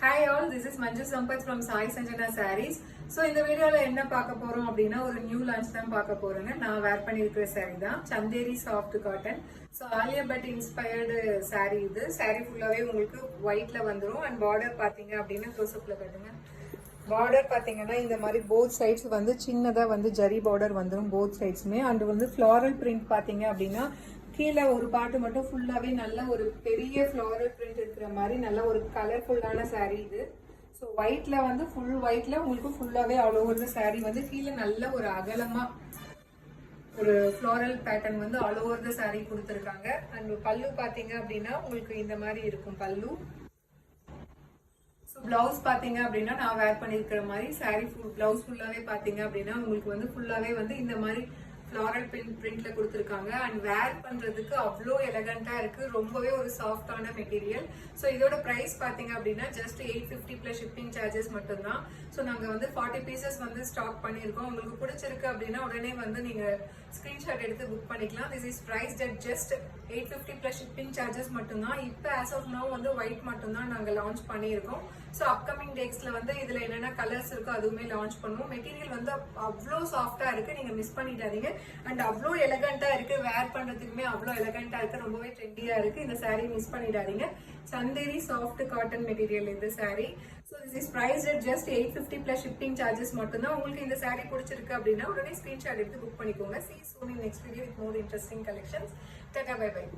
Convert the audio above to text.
Hi all, this is Manju Sampath from Sai Sanjana Sarees. So இந்த வீடியோல என்ன பார்க்க போறோம் அப்படின்னா ஒரு நியூ லான்ச் தான் பார்க்க போறோங்க. நான் வேர் பண்ணியிருக்கிற saree தான் Chanderi soft cotton. So Alia Bhatt inspired saree இது. saree ஃபுல்லாவே உங்களுக்கு ஒயிட்ல வந்துடும் அண்ட் பார்டர் பாத்தீங்க அப்படின்னா க்ளோஸ்அப்ல கட்டுங்க. பார்டர் பாத்தீங்கன்னா இந்த மாதிரி போத் சைட்ஸ் வந்து சின்னதா வந்து ஜரி பார்டர் வந்துடும் போத் சைட்ஸுமே. அண்ட் வந்து ஃபிளாரல் பிரிண்ட் பாத்தீங்க அப்படின்னா கீழே ஒரு பாட்டு மட்டும் ஃபுல்லாவே நல்ல ஒரு பெரிய ஃபிளாரல் பிரிண்ட் இருக்கிற மாதிரி நல்ல ஒரு கலர்ஃபுல்லான saree இது. ஸோ ஒயிட்ல வந்து ஃபுல் ஒயிட்ல உங்களுக்கு ஃபுல்லாவே ஆல் ஓவர் த saree வந்து கீழே நல்ல ஒரு அகலமா ஒரு ஃபிளாரல் பேட்டர்ன் வந்து ஆல் ஓவர் த saree கொடுத்துருக்காங்க. அண்ட் பல்லு பாத்தீங்க அப்படின்னா உங்களுக்கு இந்த மாதிரி இருக்கும் பல்லு. ஸோ பிளவுஸ் பாத்தீங்க அப்படின்னா நான் வேர் பண்ணிருக்கிற மாதிரி saree பிளவுஸ் ஃபுல்லாவே பாத்தீங்க அப்படின்னா உங்களுக்கு வந்து ஃபுல்லாவே வந்து இந்த மாதிரி ஃபிளாரல் பிரிண்ட்ல கொடுத்துருக்காங்க. அண்ட் வேர் பண்றதுக்கு அவ்வளோ எலகண்டா இருக்கு. ரொம்பவே ஒரு சாஃப்டான மெட்டீரியல். ஸோ இதோட பிரைஸ் பாத்தீங்க அப்படின்னா ஜஸ்ட் 850 பிளஸ் ஷிப்பிங் சார்ஜஸ் மட்டும்தான். ஸோ நாங்க வந்து 40 பீசஸ் வந்து ஸ்டாக் பண்ணியிருக்கோம். உங்களுக்கு பிடிச்சிருக்கு அப்படின்னா உடனே வந்து நீங்க ஸ்கிரீன்ஷாட் எடுத்து புக் பண்ணிக்கலாம். This is priced at just 850 plus shipping charges மட்டும்தான். இப்போ ஆஸ் ஆஃப் நவ் வந்து ஒயிட் மட்டும்தான் நாங்க லான்ச் பண்ணியிருக்கோம். ஸோ அப்கமிங் டேஸ்ல வந்து இதுல என்னென்ன கலர்ஸ் இருக்கோ அதுவுமே லான்ச் பண்ணுவோம். மெட்டீரியல் வந்து அவ்வளோ சாஃப்டா இருக்கு, நீங்க மிஸ் பண்ணிடாதீங்க. அண்ட் அவ்வளோ எலகண்டா இருக்கு, வேர் பண்றதுக்குமே அவ்வளோ எலகண்டா இருக்கு, ரொம்பவே ட்ரெண்டியா இருக்கு. இந்த saree மிஸ் பண்ணிடாதீங்க. சந்தேரி சாஃப்ட் காட்டன் மெட்டீரியல் இந்த saree. So this is priced at just 850 plus shipping charges மட்டும்தான். உங்களுக்கு இந்த saree பிடிச்சிருக்கு அப்படின்னா உடனே ஸ்கிரீன்ஷாட் எடுத்து புக் பண்ணிக்கோங்க. See you soon in next video with more interesting collections. Tata, bye bye.